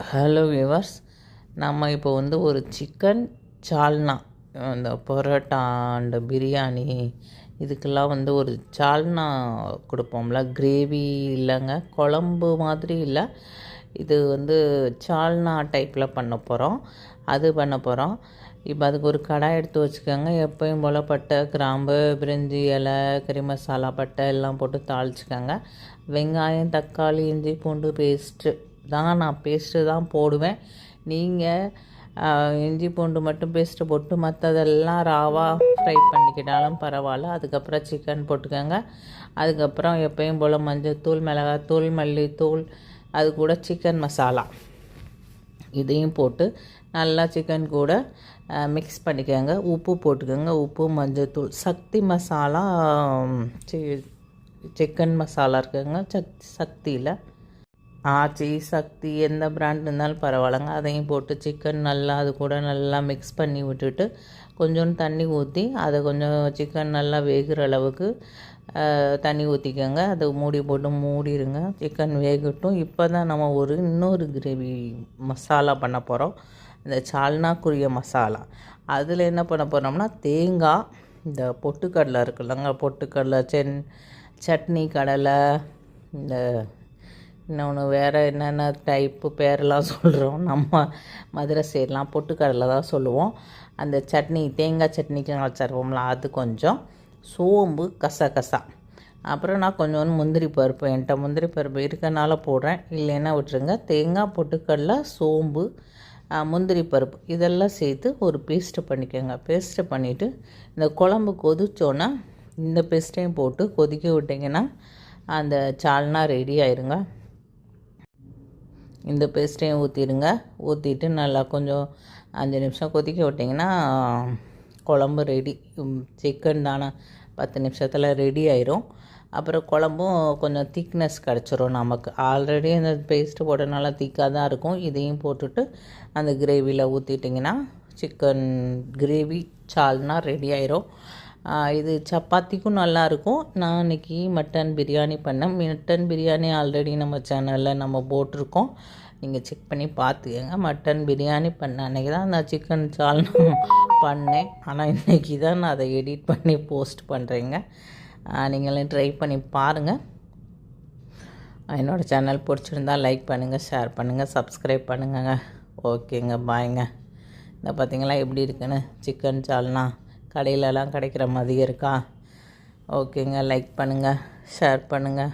Hello viewers, நம்ம இப்போ ஒரு சிக்கன் சால்னா, இந்த பரோட்டா அண்ட் பிரியாணி இதுக்கெல்லாம் ஒரு சால்னா கொடுப்போம்ல, கிரேவி இல்லைங்க, குழம்பு மாதிரி இல்லை. இது சால்னா டைப்பில் பண்ண போகிறோம். அது பண்ண போகிறோம். இப்போ அதுக்கு ஒரு கடாய் எடுத்து வச்சுக்கோங்க. எப்பயும் போல் பட்டை, கிராம்பு, பிரிஞ்சி இலை, கறி மசாலா, பட்டை எல்லாம் போட்டு தாளிச்சுக்கோங்க. வெங்காயம், தக்காளி, இஞ்சி பூண்டு பேஸ்ட்டு நான் பேஸ்ட்டு தான் போடுவேன். நீங்கள் இஞ்சி பூண்டு மட்டும் பேஸ்ட்டு போட்டு மற்றதெல்லாம் ராவாக ஃப்ரை பண்ணிக்கிட்டாலும் பரவாயில்ல. அதுக்கப்புறம் சிக்கன் போட்டுக்கோங்க. அதுக்கப்புறம் எப்பயும் போல் மஞ்சள்தூள், மிளகாத்தூள், மல்லித்தூள், அது கூட சிக்கன் மசாலா இதையும் போட்டு நல்லா சிக்கன் கூட மிக்ஸ் பண்ணிக்கோங்க. உப்பு போட்டுக்கோங்க. உப்பு, மஞ்சள்தூள், சக்தி மசாலா, சிக்கன் மசாலா இருக்குங்க சக்தியில், ஆச்சி, சக்தி எந்த பிராண்ட் இருந்தாலும் பரவாயில்லைங்க. அதையும் போட்டு சிக்கன் நல்லா அது கூட நல்லா மிக்ஸ் பண்ணி விட்டுட்டு கொஞ்சோண்டு தண்ணி ஊற்றி அதை கொஞ்சம் சிக்கன் நல்லா வேகிற அளவுக்கு தண்ணி ஊற்றிக்கோங்க. அதை மூடி போட்டு மூடிடுங்க. சிக்கன் வேகட்டும். இப்போ தான் நம்ம இன்னொரு கிரேவி மசாலா பண்ண போகிறோம். இந்த சால்னாக்குரிய மசாலா. அதில் என்ன பண்ண போகிறோம்னா, தேங்காய், இந்த பொட்டுக்கடலை இருக்குல்லங்க, பொட்டுக்கடலை, சட்னி கடலை, இந்த இன்னொன்று வேறு என்னென்ன டைப்பு பேரெல்லாம் சொல்கிறோம். நம்ம மதுரை சைடெலாம் பொட்டுக்கடலை தான் சொல்லுவோம். அந்த சட்னி, தேங்காய் சட்னிக்கு வச்சுருவோம்ல, அது கொஞ்சம், சோம்பு, கசகசா, அப்புறம் நான் கொஞ்சோண்டு முந்திரி பருப்பு, என்கிட்ட முந்திரி பருப்பு இருக்கனால போடுறேன், இல்லைன்னா விட்டுருங்க. தேங்காய், பொட்டுக்கடலை, சோம்பு, முந்திரி பருப்பு இதெல்லாம் சேர்த்து ஒரு பேஸ்ட்டு பண்ணிக்கோங்க. பேஸ்ட்டு பண்ணிவிட்டு இந்த குழம்பு கொதிச்சோன்னா இந்த பேஸ்ட்டையும் போட்டு கொதிக்க விட்டிங்கன்னா அந்த சால்னா ரெடி ஆயிருங்க. இந்த பேஸ்ட்டையும் ஊற்றிடுங்க. ஊற்றிட்டு நல்லா கொஞ்சம் 5 நிமிஷம் கொதிக்க விட்டிங்கன்னா குழம்பு ரெடி. சிக்கன் தானே 10 நிமிஷத்தில் ரெடி ஆயிரும். அப்புறம் குழம்பும் கொஞ்சம் திக்னஸ் கிடச்சிரும் நமக்கு. ஆல்ரெடி அந்த பேஸ்ட்டு போட்டனால திக்காக தான் இருக்கும். இதையும் போட்டுட்டு அந்த கிரேவியில் ஊற்றிட்டிங்கன்னா சிக்கன் கிரேவி சால்னா ரெடி ஆயிரும். இது சப்பாத்திக்கும் நல்லாயிருக்கும். நான் இன்றைக்கி மட்டன் பிரியாணி பண்ணேன். மட்டன் பிரியாணி ஆல்ரெடி நம்ம சேனலில் நம்ம போட்டிருக்கோம், நீங்கள் செக் பண்ணி பார்த்துக்கங்க. மட்டன் பிரியாணி பண்ண அன்றைக்கி தான் நான் சிக்கன் சால்னா பண்ணேன். ஆனால் இன்றைக்கி தான் நான் அதை எடிட் பண்ணி போஸ்ட் பண்ணுறேங்க. நீங்களும் ட்ரை பண்ணி பாருங்கள். என்னோடய சேனல் பிடிச்சிருந்தால் லைக் பண்ணுங்கள், ஷேர் பண்ணுங்கள், சப்ஸ்கிரைப் பண்ணுங்க. ஓகேங்க, பாய்ங்க. இந்த பார்த்திங்களா எப்படி இருக்குன்னு சிக்கன் சால்னா கடையிலலாம் கிடைக்கிற மாதிரி இருக்கா? ஓகேங்க, லைக் பண்ணுங்கள், ஷேர் பண்ணுங்கள்.